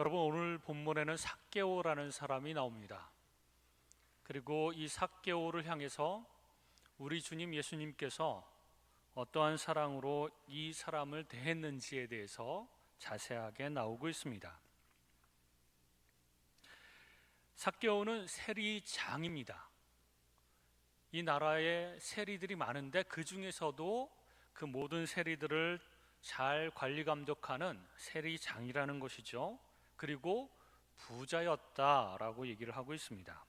여러분, 오늘 본문에는 삭개오라는 사람이 나옵니다. 그리고 이 삭개오를 향해서 우리 주님 예수님께서 어떠한 사랑으로 이 사람을 대했는지에 대해서 자세하게 나오고 있습니다. 삭개오는 세리장입니다. 이 나라에 세리들이 많은데 그 중에서도 그 모든 세리들을 잘 관리 감독하는 세리장이라는 것이죠. 그리고 부자였다라고 얘기를 하고 있습니다.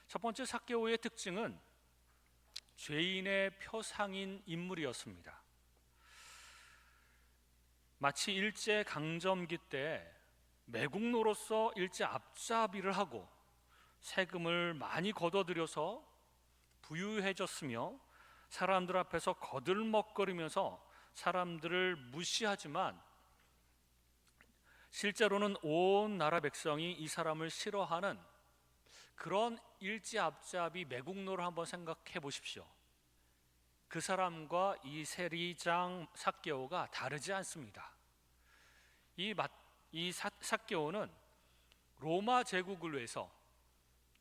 첫 번째, 삭개오의 특징은 죄인의 표상인 인물이었습니다. 마치 일제 강점기 때 매국노로서 일제 앞잡이를 하고 세금을 많이 걷어들여서 부유해졌으며 사람들 앞에서 거들먹거리면서 사람들을 무시하지만 실제로는 온 나라 백성이 이 사람을 싫어하는 그런 일제 앞잡이 매국노를 한번 생각해 보십시오. 그 사람과 이 세리장 삭개오가 다르지 않습니다. 이 삭개오는 로마 제국을 위해서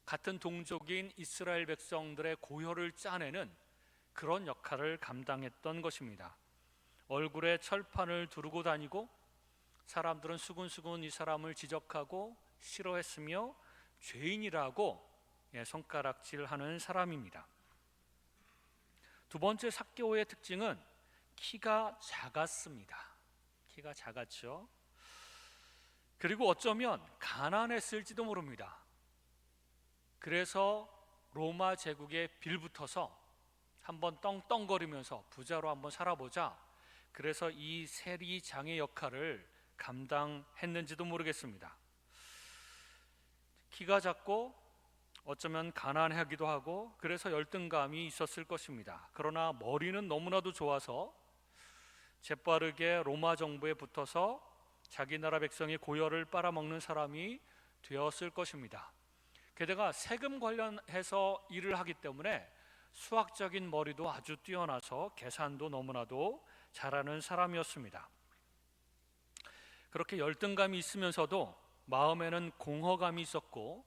같은 동족인 이스라엘 백성들의 고혈을 짜내는 그런 역할을 감당했던 것입니다. 얼굴에 철판을 두르고 다니고 사람들은 수군수군 이 사람을 지적하고 싫어했으며 죄인이라고 손가락질하는 사람입니다. 두 번째, 삭개오의 특징은 키가 작았습니다. 키가 작았죠. 그리고 어쩌면 가난했을지도 모릅니다. 그래서 로마 제국에 빌붙어서 한번 떵떵거리면서 부자로 한번 살아보자, 그래서 이 세리장의 역할을 감당했는지도 모르겠습니다. 키가 작고 어쩌면 가난하기도 하고 그래서 열등감이 있었을 것입니다. 그러나 머리는 너무나도 좋아서 재빠르게 로마 정부에 붙어서 자기 나라 백성의 고열을 빨아먹는 사람이 되었을 것입니다. 게다가 세금 관련해서 일을 하기 때문에 수학적인 머리도 아주 뛰어나서 계산도 너무나도 잘하는 사람이었습니다. 그렇게 열등감이 있으면서도 마음에는 공허감이 있었고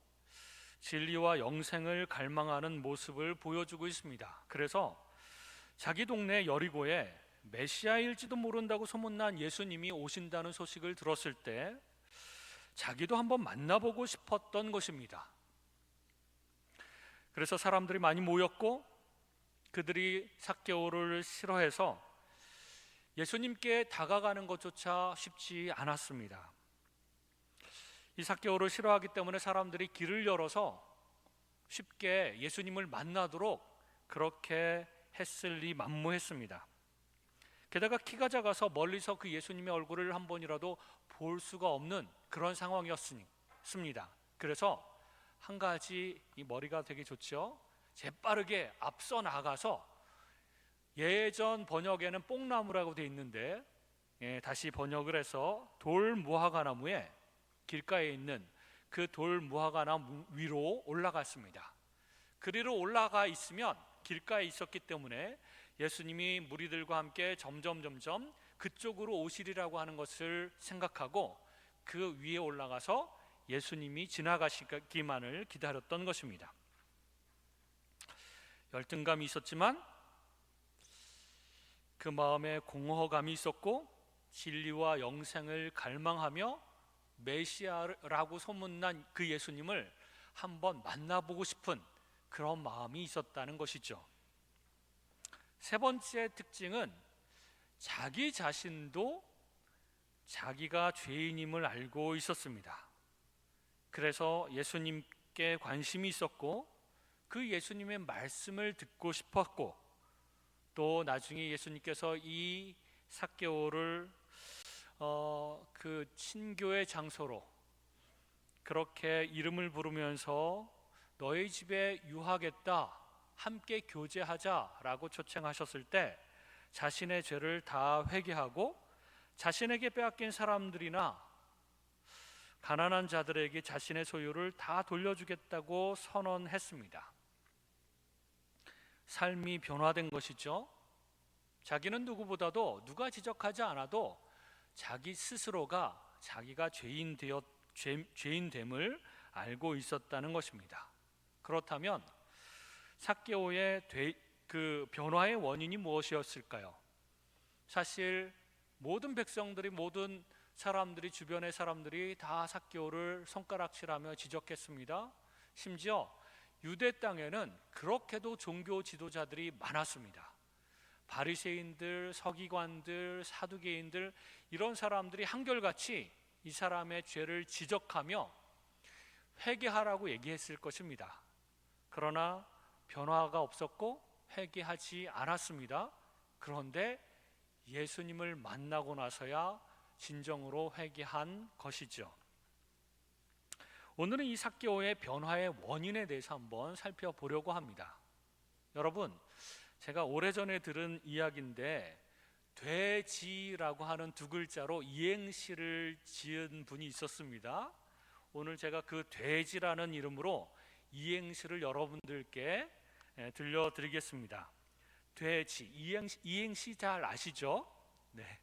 진리와 영생을 갈망하는 모습을 보여주고 있습니다. 그래서 자기 동네 여리고에 메시아일지도 모른다고 소문난 예수님이 오신다는 소식을 들었을 때 자기도 한번 만나보고 싶었던 것입니다. 그래서 사람들이 많이 모였고 그들이 삭개오를 싫어해서 예수님께 다가가는 것조차 쉽지 않았습니다. 이 삭개오를 싫어하기 때문에 사람들이 길을 열어서 쉽게 예수님을 만나도록 그렇게 했을리 만무했습니다. 게다가 키가 작아서 멀리서 그 예수님의 얼굴을 한 번이라도 볼 수가 없는 그런 상황이었습니다. 그래서 한 가지, 이 머리가 되게 좋죠. 재빠르게 앞서 나가서 예전 번역에는 뽕나무라고 되어 있는데 다시 번역을 해서 돌 무화과나무에 길가에 있는 그 돌 무화과나무 위로 올라갔습니다. 그리로 올라가 있으면 길가에 있었기 때문에 예수님이 무리들과 함께 점점 그쪽으로 오시리라고 하는 것을 생각하고 그 위에 올라가서 예수님이 지나가시기만을 기다렸던 것입니다. 열등감이 있었지만 그 마음에 공허감이 있었고 진리와 영생을 갈망하며 메시아라고 소문난 그 예수님을 한번 만나보고 싶은 그런 마음이 있었다는 것이죠. 세 번째 특징은 자기 자신도 자기가 죄인임을 알고 있었습니다. 그래서 예수님께 관심이 있었고 그 예수님의 말씀을 듣고 싶었고 또 나중에 예수님께서 이 삭개오를 그 친교의 장소로 그렇게 이름을 부르면서 너희 집에 유하겠다, 함께 교제하자라고 초청하셨을 때 자신의 죄를 다 회개하고 자신에게 빼앗긴 사람들이나 가난한 자들에게 자신의 소유를 다 돌려주겠다고 선언했습니다. 삶이 변화된 것이죠. 자기는 누구보다도 누가 지적하지 않아도 자기 스스로가 자기가 죄인됨을 알고 있었다는 것입니다. 그렇다면 삭개오의 그 변화의 원인이 무엇이었을까요? 사실 모든 백성들이, 모든 사람들이, 주변의 사람들이 다 삭개오를 손가락질하며 지적했습니다. 심지어 유대 땅에는 그렇게도 종교 지도자들이 많았습니다. 바리새인들, 서기관들, 사두개인들, 이런 사람들이 한결같이 이 사람의 죄를 지적하며 회개하라고 얘기했을 것입니다. 그러나 변화가 없었고 회개하지 않았습니다. 그런데 예수님을 만나고 나서야 진정으로 회개한 것이죠. 오늘은 이 삭개오의 변화의 원인에 대해서 한번 살펴보려고 합니다. 여러분, 제가 오래전에 들은 이야기인데 돼지라고 하는 두 글자로 이행시를 지은 분이 있었습니다. 오늘 제가 그 돼지라는 이름으로 이행시를 여러분들께 들려드리겠습니다. 돼지, 이행시 잘 아시죠? 네.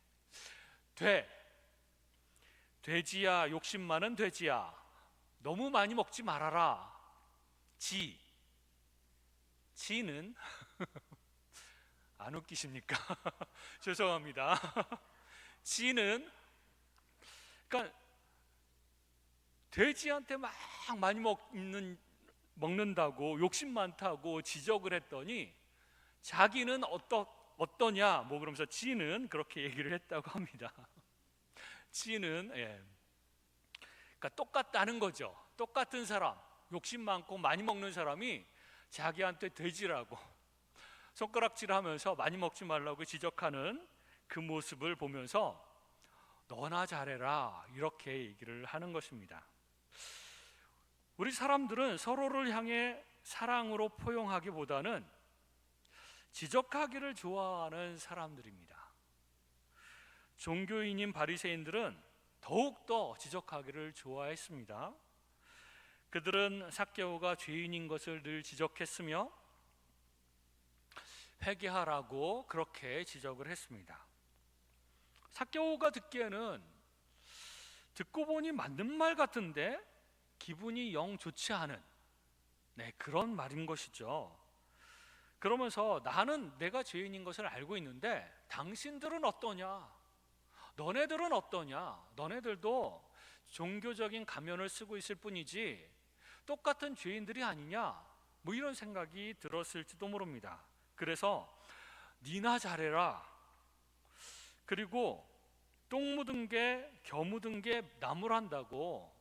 돼지야, 욕심 많은 돼지야, 너무 많이 먹지 말아라. 지는 안 웃기십니까? 죄송합니다. 지는, 그러니까 돼지한테 막 많이 먹는다고, 욕심 많다고 지적을 했더니 자기는 어떠냐 뭐 그러면서 지는 그렇게 얘기를 했다고 합니다. 지는 그러니까 똑같다는 거죠. 똑같은 사람, 욕심 많고 많이 먹는 사람이 자기한테 돼지라고 손가락질하면서 많이 먹지 말라고 지적하는 그 모습을 보면서 너나 잘해라 이렇게 얘기를 하는 것입니다. 우리 사람들은 서로를 향해 사랑으로 포용하기보다는 지적하기를 좋아하는 사람들입니다. 종교인인 바리새인들은 더욱더 지적하기를 좋아했습니다. 그들은 삭개오가 죄인인 것을 늘 지적했으며 회개하라고 그렇게 지적을 했습니다. 삭개오가 듣기에는 듣고 보니 맞는 말 같은데 기분이 영 좋지 않은 그런 말인 것이죠. 그러면서 나는 내가 죄인인 것을 알고 있는데 당신들은 어떠냐? 너네들은 어떠냐? 너네들도 종교적인 가면을 쓰고 있을 뿐이지 똑같은 죄인들이 아니냐? 뭐 이런 생각이 들었을지도 모릅니다. 그래서 니나 잘해라. 그리고 똥 묻은 게 겨 묻은 게 나무란다고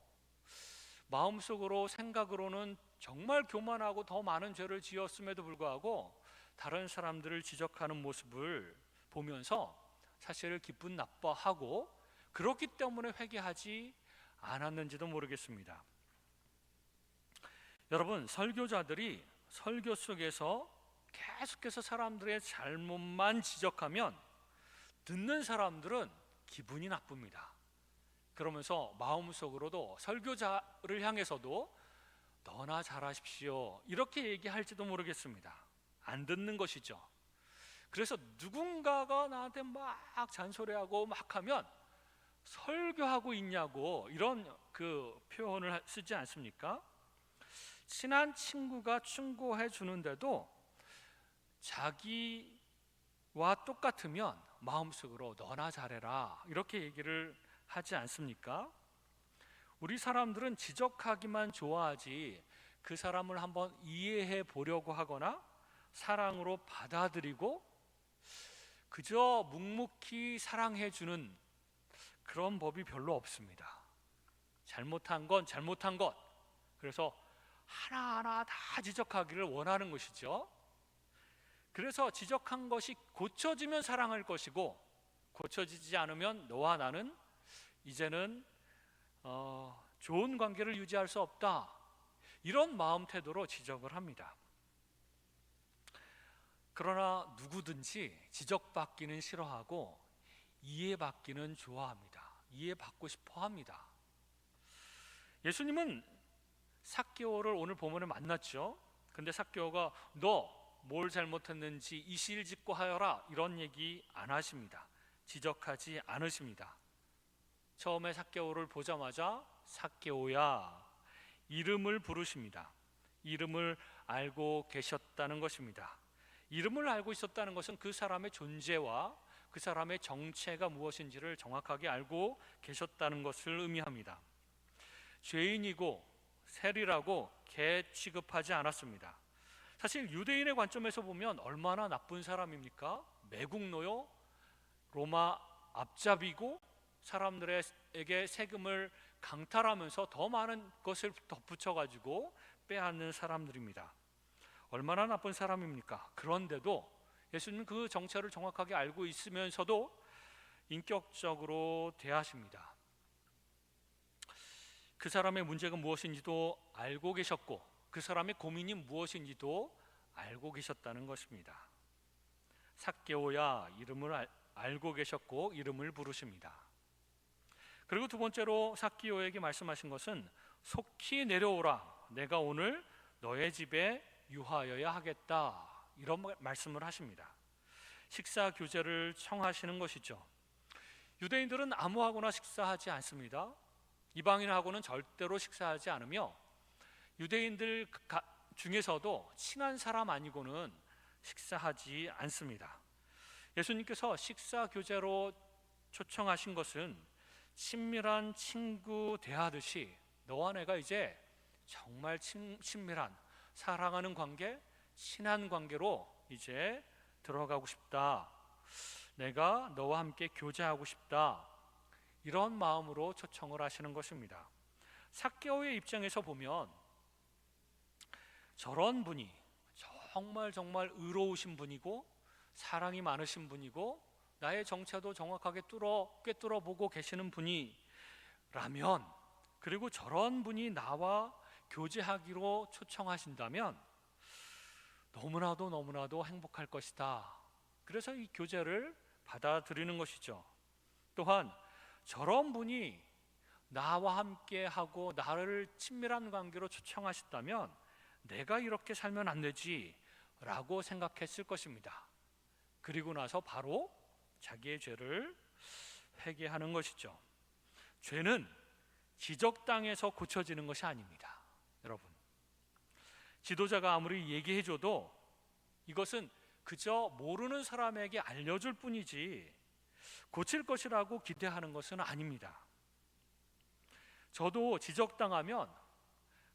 마음속으로 생각으로는 정말 교만하고 더 많은 죄를 지었음에도 불구하고 다른 사람들을 지적하는 모습을 보면서 사실 기분 나빠하고 그렇기 때문에 회개하지 않았는지도 모르겠습니다. 여러분, 설교자들이 설교 속에서 계속해서 사람들의 잘못만 지적하면 듣는 사람들은 기분이 나쁩니다. 그러면서 마음속으로도 설교자를 향해서도 너나 잘하십시오 이렇게 얘기할지도 모르겠습니다. 안 듣는 것이죠. 그래서 누군가가 나한테 막 잔소리하고 막 하면 설교하고 있냐고 이런 그 표현을 쓰지 않습니까? 친한 친구가 충고해 주는데도 자기와 똑같으면 마음속으로 너나 잘해라 이렇게 얘기를 하지 않습니까? 우리 사람들은 지적하기만 좋아하지 그 사람을 한번 이해해 보려고 하거나 사랑으로 받아들이고 그저 묵묵히 사랑해 주는 그런 법이 별로 없습니다. 잘못한 건 잘못한 것, 그래서 하나하나 다 지적하기를 원하는 것이죠. 그래서 지적한 것이 고쳐지면 사랑할 것이고 고쳐지지 않으면 너와 나는 이제는 좋은 관계를 유지할 수 없다 이런 마음 태도로 지적을 합니다. 그러나 누구든지 지적받기는 싫어하고 이해받기는 좋아합니다. 이해받고 싶어 합니다. 예수님은 삭개오를 오늘 본문에 만났죠. 근데 삭개오가 너 뭘 잘못했는지 이실직고 하여라 이런 얘기 안 하십니다. 지적하지 않으십니다. 처음에 삭개오를 보자마자 삭개오야 이름을 부르십니다. 이름을 알고 계셨다는 것입니다. 이름을 알고 있었다는 것은 그 사람의 존재와 그 사람의 정체가 무엇인지를 정확하게 알고 계셨다는 것을 의미합니다. 죄인이고 세리라고 개 취급하지 않았습니다. 사실 유대인의 관점에서 보면 얼마나 나쁜 사람입니까? 매국노요, 로마 앞잡이고 사람들에게 세금을 강탈하면서 더 많은 것을 덧붙여가지고 빼앗는 사람들입니다. 얼마나 나쁜 사람입니까? 그런데도 예수님은 그 정체를 정확하게 알고 있으면서도 인격적으로 대하십니다. 그 사람의 문제가 무엇인지도 알고 계셨고 그 사람의 고민이 무엇인지도 알고 계셨다는 것입니다. 삭개오야 이름을 알고 계셨고 이름을 부르십니다. 그리고 두 번째로 삭개오에게 말씀하신 것은 속히 내려오라 내가 오늘 너의 집에 유하여야 하겠다 이런 말씀을 하십니다. 식사 교제를 청하시는 것이죠. 유대인들은 아무하고나 식사하지 않습니다. 이방인하고는 절대로 식사하지 않으며 유대인들 중에서도 친한 사람 아니고는 식사하지 않습니다. 예수님께서 식사 교제로 초청하신 것은 친밀한 친구 대하듯이 너와 내가 이제 정말 친밀한 사랑하는 관계, 친한 관계로 이제 들어가고 싶다. 내가 너와 함께 교제하고 싶다. 이런 마음으로 초청을 하시는 것입니다. 삭개오의 입장에서 보면 저런 분이 정말 의로우신 분이고 사랑이 많으신 분이고 나의 정체도 정확하게 꿰뚫어 보고 계시는 분이라면, 그리고 저런 분이 나와 교제하기로 초청하신다면 너무나도 행복할 것이다. 그래서 이 교제를 받아들이는 것이죠. 또한 저런 분이 나와 함께 하고 나를 친밀한 관계로 초청하셨다면 내가 이렇게 살면 안 되지 라고 생각했을 것입니다. 그리고 나서 바로 자기의 죄를 회개하는 것이죠. 죄는 지적당해서 고쳐지는 것이 아닙니다. 여러분, 지도자가 아무리 얘기해줘도 이것은 그저 모르는 사람에게 알려줄 뿐이지 고칠 것이라고 기대하는 것은 아닙니다. 저도 지적당하면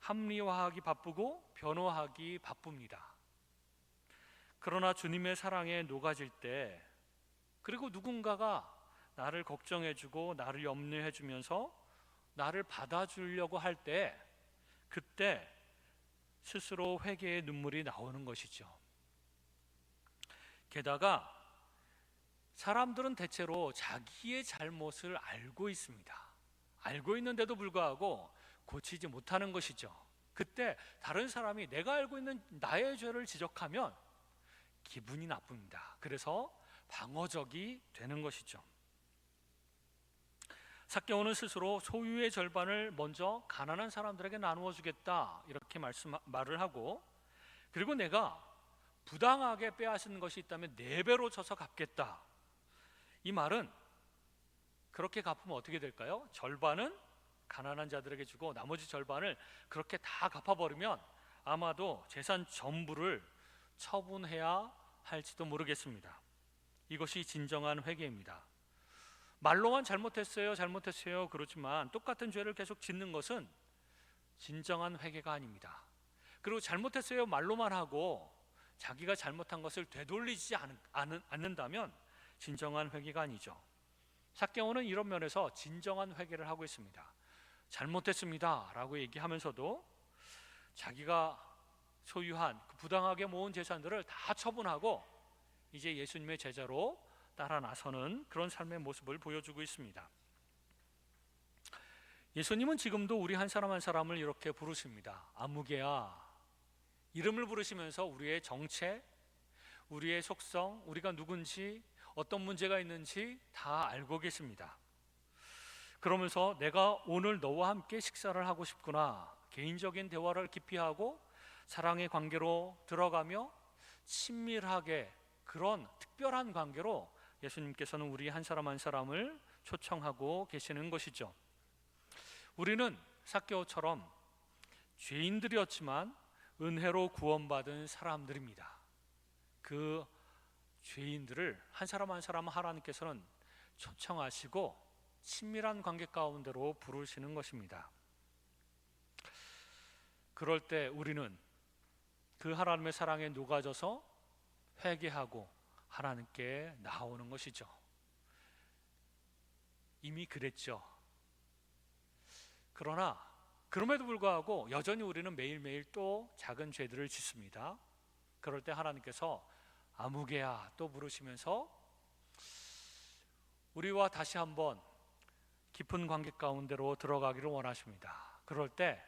합리화하기 바쁘고 변호하기 바쁩니다. 그러나 주님의 사랑에 녹아질 때, 그리고 누군가가 나를 걱정해주고 나를 염려해주면서 나를 받아주려고 할 때, 그때 스스로 회개의 눈물이 나오는 것이죠. 게다가 사람들은 대체로 자기의 잘못을 알고 있습니다. 알고 있는데도 불구하고 고치지 못하는 것이죠. 그때 다른 사람이 내가 알고 있는 나의 죄를 지적하면 기분이 나쁩니다. 그래서 방어적이 되는 것이죠. 삭개오는 스스로 소유의 절반을 먼저 가난한 사람들에게 나누어 주겠다 이렇게 말을 하고, 그리고 내가 부당하게 빼앗은 것이 있다면 4배로 쳐서 갚겠다. 이 말은 그렇게 갚으면 어떻게 될까요? 절반은 가난한 자들에게 주고 나머지 절반을 그렇게 다 갚아버리면 아마도 재산 전부를 처분해야 할지도 모르겠습니다. 이것이 진정한 회개입니다. 말로만 잘못했어요 그렇지만 똑같은 죄를 계속 짓는 것은 진정한 회개가 아닙니다. 그리고 잘못했어요 말로만 하고 자기가 잘못한 것을 되돌리지 않는다면 진정한 회개가 아니죠. 삭개오는 이런 면에서 진정한 회개를 하고 있습니다. 잘못했습니다 라고 얘기하면서도 자기가 소유한 그 부당하게 모은 재산들을 다 처분하고 이제 예수님의 제자로 따라 나서는 그런 삶의 모습을 보여주고 있습니다. 예수님은 지금도 우리 한 사람 한 사람을 이렇게 부르십니다. 아무개야. 이름을 부르시면서 우리의 정체, 우리의 속성, 우리가 누군지, 어떤 문제가 있는지 다 알고 계십니다. 그러면서 내가 오늘 너와 함께 식사를 하고 싶구나, 개인적인 대화를 깊이 하고 사랑의 관계로 들어가며 친밀하게 그런 특별한 관계로 예수님께서는 우리 한 사람 한 사람을 초청하고 계시는 것이죠. 우리는 삭개오처럼 죄인들이었지만 은혜로 구원받은 사람들입니다. 그 죄인들을 한 사람 한 사람 하나님께서는 초청하시고 친밀한 관계 가운데로 부르시는 것입니다. 그럴 때 우리는 그 하나님의 사랑에 녹아져서 회개하고 하나님께 나오는 것이죠. 이미 그랬죠. 그러나 그럼에도 불구하고 여전히 우리는 매일매일 또 작은 죄들을 짓습니다. 그럴 때 하나님께서 아무개야 또 부르시면서 우리와 다시 한번 깊은 관계 가운데로 들어가기를 원하십니다. 그럴 때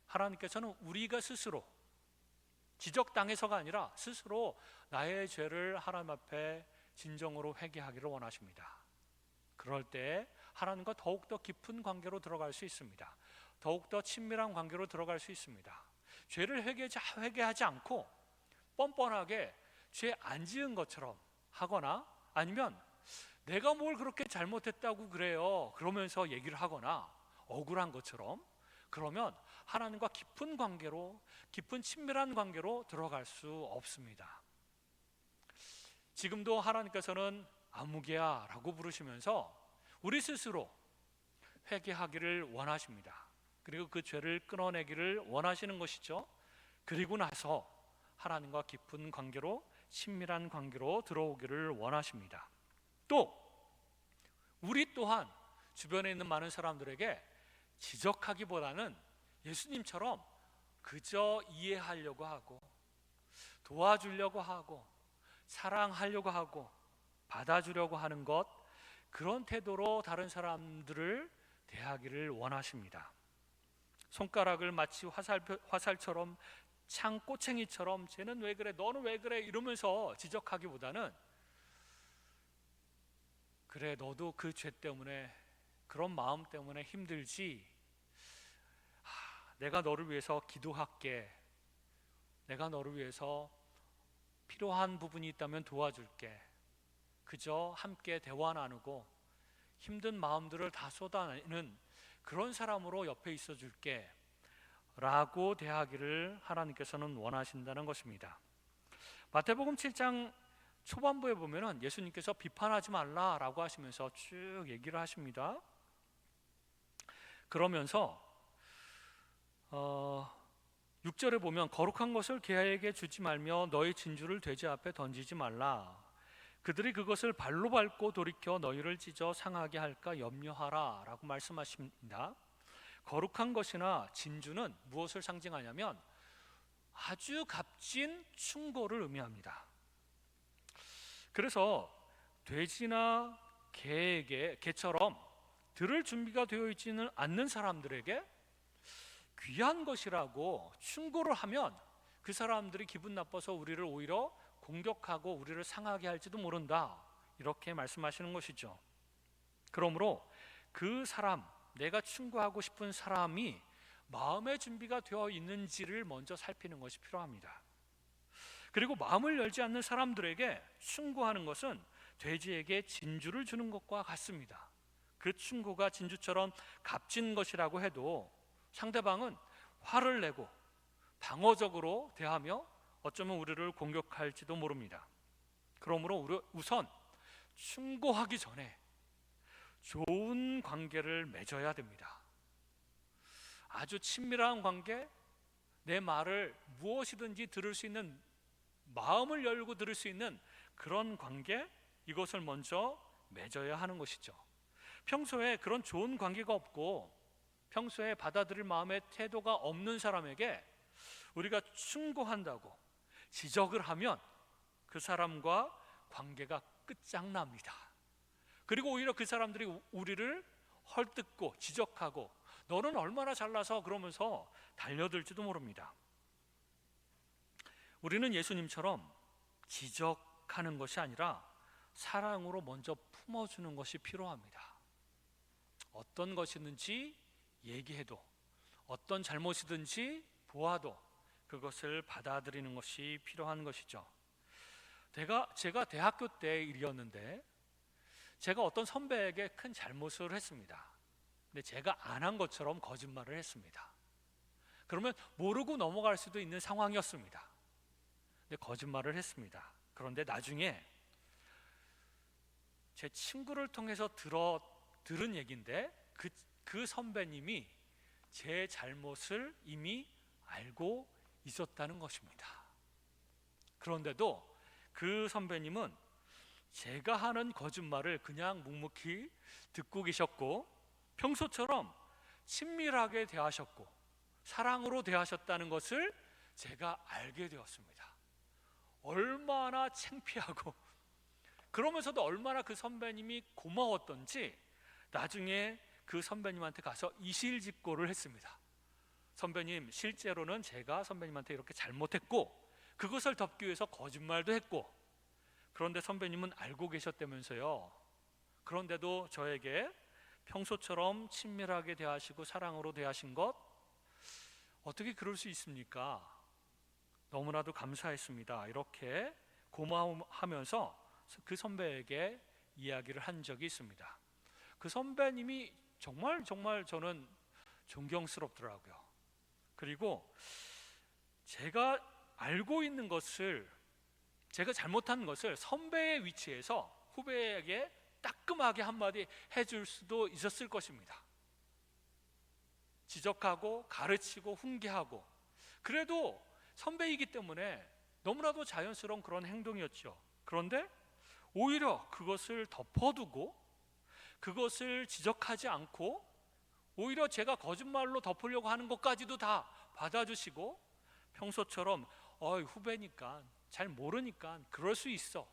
하나님께서는 우리가 스스로 지적당해서가 아니라 스스로 나의 죄를 하나님 앞에 진정으로 회개하기를 원하십니다. 그럴 때 하나님과 더욱더 깊은 관계로 들어갈 수 있습니다. 더욱더 친밀한 관계로 들어갈 수 있습니다. 죄를 회개하지 않고 뻔뻔하게 죄 안 지은 것처럼 하거나 아니면 내가 뭘 그렇게 잘못했다고 그래요 그러면서 얘기를 하거나 억울한 것처럼, 그러면 하나님과 깊은 관계로, 깊은 친밀한 관계로 들어갈 수 없습니다. 지금도 하나님께서는 아무개야 라고 부르시면서 우리 스스로 회개하기를 원하십니다. 그리고 그 죄를 끊어내기를 원하시는 것이죠. 그리고 나서 하나님과 깊은 관계로, 친밀한 관계로 들어오기를 원하십니다. 또 우리 또한 주변에 있는 많은 사람들에게 지적하기보다는 예수님처럼 그저 이해하려고 하고 도와주려고 하고 사랑하려고 하고 받아주려고 하는 것, 그런 태도로 다른 사람들을 대하기를 원하십니다. 손가락을 마치 화살처럼 창꼬챙이처럼 쟤는 왜 그래 너는 왜 그래 이러면서 지적하기보다는 그래 너도 그 죄 때문에 그런 마음 때문에 힘들지, 내가 너를 위해서 기도할게, 내가 너를 위해서 필요한 부분이 있다면 도와줄게, 그저 함께 대화 나누고 힘든 마음들을 다 쏟아내는 그런 사람으로 옆에 있어 줄게 라고 대하기를 하나님께서는 원하신다는 것입니다. 마태복음 7장 초반부에 보면은 예수님께서 비판하지 말라라고 하시면서 쭉 얘기를 하십니다. 그러면서 6절에 보면 거룩한 것을 개에게 주지 말며 너희 진주를 돼지 앞에 던지지 말라. 그들이 그것을 발로 밟고 돌이켜 너희를 찢어 상하게 할까 염려하라 라고 말씀하십니다. 거룩한 것이나 진주는 무엇을 상징하냐면 아주 값진 충고를 의미합니다. 그래서 돼지나 개처럼 들을 준비가 되어 있지는 않는 사람들에게 귀한 것이라고 충고를 하면 그 사람들이 기분 나빠서 우리를 오히려 공격하고 우리를 상하게 할지도 모른다, 이렇게 말씀하시는 것이죠. 그러므로 그 사람, 내가 충고하고 싶은 사람이 마음의 준비가 되어 있는지를 먼저 살피는 것이 필요합니다. 그리고 마음을 열지 않는 사람들에게 충고하는 것은 돼지에게 진주를 주는 것과 같습니다. 그 충고가 진주처럼 값진 것이라고 해도 상대방은 화를 내고 방어적으로 대하며 어쩌면 우리를 공격할지도 모릅니다. 그러므로 우선 충고하기 전에 좋은 관계를 맺어야 됩니다. 아주 친밀한 관계, 내 말을 무엇이든지 들을 수 있는, 마음을 열고 들을 수 있는 그런 관계, 이것을 먼저 맺어야 하는 것이죠. 평소에 그런 좋은 관계가 없고 평소에 받아들일 마음의 태도가 없는 사람에게 우리가 충고한다고 지적을 하면 그 사람과 관계가 끝장납니다. 그리고 오히려 그 사람들이 우리를 헐뜯고 지적하고 너는 얼마나 잘나서 그러면서 달려들지도 모릅니다. 우리는 예수님처럼 지적하는 것이 아니라 사랑으로 먼저 품어주는 것이 필요합니다. 어떤 것이든지 얘기해도, 어떤 잘못이든지 보아도 그것을 받아들이는 것이 필요한 것이죠. 제가 대학교 때 일이었는데, 제가 어떤 선배에게 큰 잘못을 했습니다. 근데 제가 안 한 것처럼 거짓말을 했습니다. 그러면 모르고 넘어갈 수도 있는 상황이었습니다. 근데 거짓말을 했습니다. 그런데 나중에 제 친구를 통해서 들은 얘기인데 그 선배님이 제 잘못을 이미 알고 있었다는 것입니다. 그런데도 그 선배님은 제가 하는 거짓말을 그냥 묵묵히 듣고 계셨고 평소처럼 친밀하게 대하셨고 사랑으로 대하셨다는 것을 제가 알게 되었습니다. 얼마나 창피하고 그러면서도 얼마나 그 선배님이 고마웠던지 나중에 그 선배님한테 가서 이실직고를 했습니다. 선배님, 실제로는 제가 선배님한테 이렇게 잘못했고 그것을 덮기 위해서 거짓말도 했고, 그런데 선배님은 알고 계셨다면서요. 그런데도 저에게 평소처럼 친밀하게 대하시고 사랑으로 대하신 것, 어떻게 그럴 수 있습니까? 너무나도 감사했습니다. 이렇게 고마워하면서 그 선배에게 이야기를 한 적이 있습니다. 그 선배님이 정말 저는 존경스럽더라고요. 그리고 제가 알고 있는 것을, 제가 잘못한 것을 선배의 위치에서 후배에게 따끔하게 한마디 해줄 수도 있었을 것입니다. 지적하고 가르치고 훈계하고, 그래도 선배이기 때문에 너무나도 자연스러운 그런 행동이었죠. 그런데 오히려 그것을 덮어두고 그것을 지적하지 않고 오히려 제가 거짓말로 덮으려고 하는 것까지도 다 받아주시고 평소처럼 후배니까 잘 모르니까 그럴 수 있어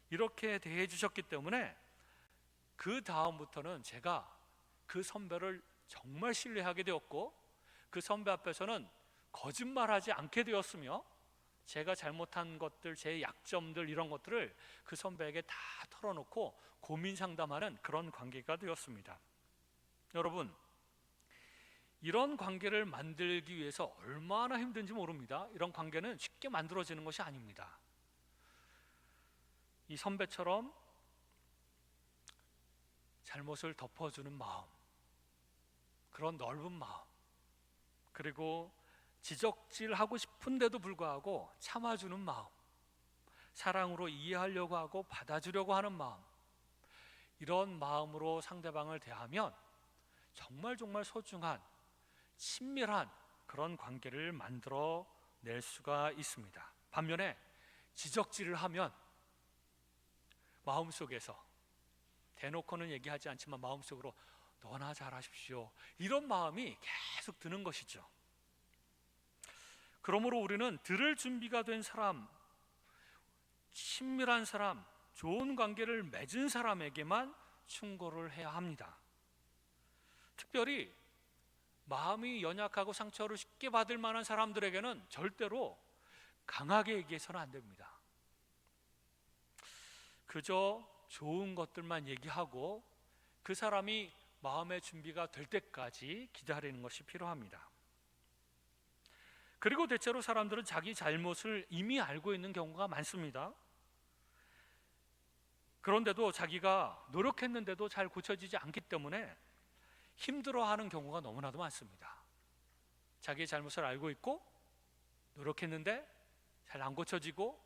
이렇게 대해 주셨기 때문에 그 다음부터는 제가 그 선배를 정말 신뢰하게 되었고 그 선배 앞에서는 거짓말하지 않게 되었으며 제가 잘못한 것들, 제 약점들 이런 것들을 그 선배에게 다 털어놓고 고민 상담하는 그런 관계가 되었습니다. 여러분, 이런 관계를 만들기 위해서 얼마나 힘든지 모릅니다. 이런 관계는 쉽게 만들어지는 것이 아닙니다. 이 선배처럼 잘못을 덮어주는 마음, 그런 넓은 마음, 그리고 지적질하고 싶은데도 불구하고 참아주는 마음, 사랑으로 이해하려고 하고 받아주려고 하는 마음, 이런 마음으로 상대방을 대하면 정말 소중한 친밀한 그런 관계를 만들어낼 수가 있습니다. 반면에 지적질을 하면 마음속에서, 대놓고는 얘기하지 않지만 마음속으로 너나 잘하십시오, 이런 마음이 계속 드는 것이죠. 그러므로 우리는 들을 준비가 된 사람, 친밀한 사람, 좋은 관계를 맺은 사람에게만 충고를 해야 합니다. 특별히 마음이 연약하고 상처를 쉽게 받을 만한 사람들에게는 절대로 강하게 얘기해서는 안 됩니다. 그저 좋은 것들만 얘기하고 그 사람이 마음의 준비가 될 때까지 기다리는 것이 필요합니다. 그리고 대체로 사람들은 자기 잘못을 이미 알고 있는 경우가 많습니다. 그런데도 자기가 노력했는데도 잘 고쳐지지 않기 때문에 힘들어하는 경우가 너무나도 많습니다. 자기의 잘못을 알고 있고 노력했는데 잘 안 고쳐지고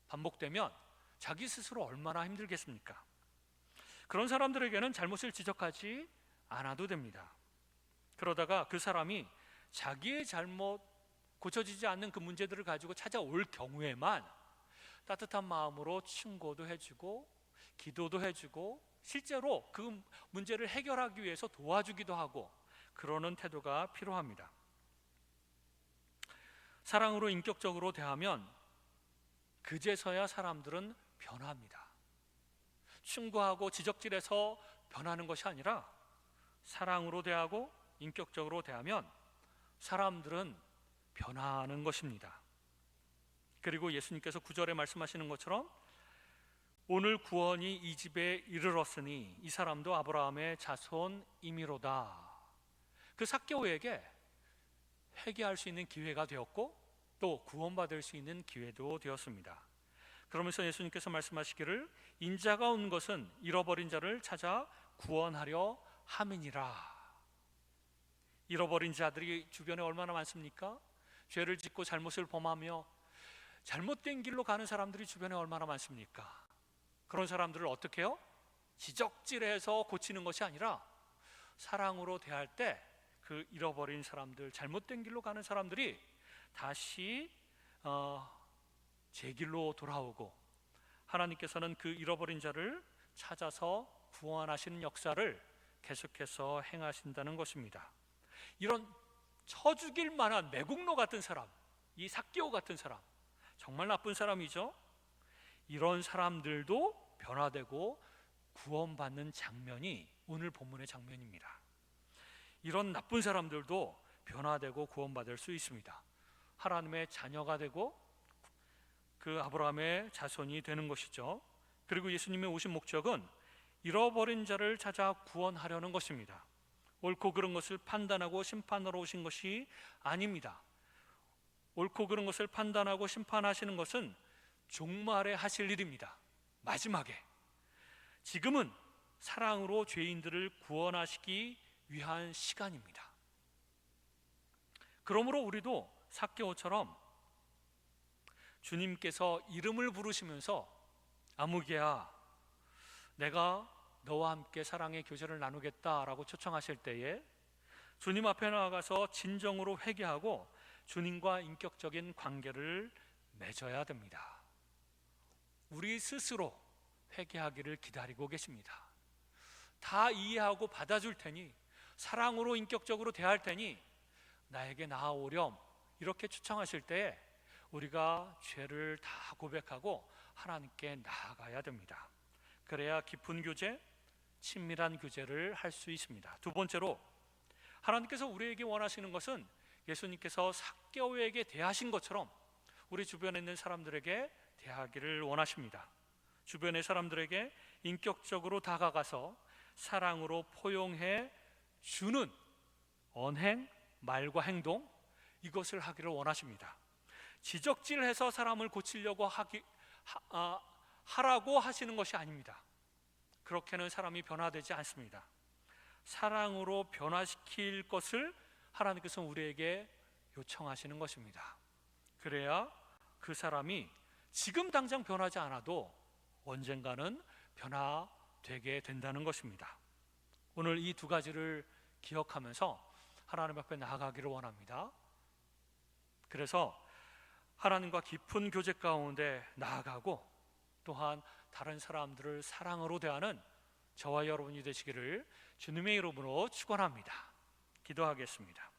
반복되면 자기 스스로 얼마나 힘들겠습니까? 그런 사람들에게는 잘못을 지적하지 않아도 됩니다. 그러다가 그 사람이 자기의 잘못, 고쳐지지 않는 그 문제들을 가지고 찾아올 경우에만 따뜻한 마음으로 충고도 해주고 기도도 해주고 실제로 그 문제를 해결하기 위해서 도와주기도 하고 그러는 태도가 필요합니다. 사랑으로 인격적으로 대하면 그제서야 사람들은 변합니다. 충고하고 지적질해서 변하는 것이 아니라 사랑으로 대하고 인격적으로 대하면 사람들은 변하는 것입니다. 그리고 예수님께서 9절에 말씀하시는 것처럼 오늘 구원이 이 집에 이르렀으니 이 사람도 아브라함의 자손이미로다. 그 삭개오에게 회개할 수 있는 기회가 되었고 또 구원받을 수 있는 기회도 되었습니다. 그러면서 예수님께서 말씀하시기를 인자가 온 것은 잃어버린 자를 찾아 구원하려 함이니라. 잃어버린 자들이 주변에 얼마나 많습니까? 죄를 짓고 잘못을 범하며 잘못된 길로 가는 사람들이 주변에 얼마나 많습니까? 그런 사람들을 어떻게 해요? 지적질해서 고치는 것이 아니라 사랑으로 대할 때 그 잃어버린 사람들, 잘못된 길로 가는 사람들이 다시 제 길로 돌아오고 하나님께서는 그 잃어버린 자를 찾아서 구원하시는 역사를 계속해서 행하신다는 것입니다. 이런 쳐 죽일 만한 매국노 같은 사람, 이 삭개오 같은 사람, 정말 나쁜 사람이죠. 이런 사람들도 변화되고 구원받는 장면이 오늘 본문의 장면입니다. 이런 나쁜 사람들도 변화되고 구원받을 수 있습니다. 하나님의 자녀가 되고 그 아브라함의 자손이 되는 것이죠. 그리고 예수님의 오신 목적은 잃어버린 자를 찾아 구원하려는 것입니다. 옳고 그른 것을 판단하고 심판하러 오신 것이 아닙니다. 옳고 그른 것을 판단하고 심판하시는 것은 종말에 하실 일입니다. 마지막에. 지금은 사랑으로 죄인들을 구원하시기 위한 시간입니다. 그러므로 우리도 삭개오처럼 주님께서 이름을 부르시면서 아무개야 내가 너와 함께 사랑의 교제를 나누겠다라고 초청하실 때에 주님 앞에 나아가서 진정으로 회개하고 주님과 인격적인 관계를 맺어야 됩니다. 우리 스스로 회개하기를 기다리고 계십니다. 다 이해하고 받아줄 테니 사랑으로 인격적으로 대할 테니 나에게 나아오렴 이렇게 초청하실 때에 우리가 죄를 다 고백하고 하나님께 나아가야 됩니다. 그래야 깊은 교제, 친밀한 교제를 할 수 있습니다. 두 번째로 하나님께서 우리에게 원하시는 것은 예수님께서 삭개오에게 대하신 것처럼 우리 주변에 있는 사람들에게 대하기를 원하십니다. 주변의 사람들에게 인격적으로 다가가서 사랑으로 포용해 주는 언행, 말과 행동 이것을 하기를 원하십니다. 지적질해서 사람을 고치려고 하라고 하시는 것이 아닙니다. 그렇게는 사람이 변화되지 않습니다. 사랑으로 변화시킬 것을 하나님께서 우리에게 요청하시는 것입니다. 그래야 그 사람이 지금 당장 변하지 않아도 언젠가는 변화되게 된다는 것입니다. 오늘 이 두 가지를 기억하면서 하나님 앞에 나아가기를 원합니다. 그래서 하나님과 깊은 교제 가운데 나아가고 또한 다른 사람들을 사랑으로 대하는 저와 여러분이 되시기를 주님의 이름으로 축원합니다. 기도하겠습니다.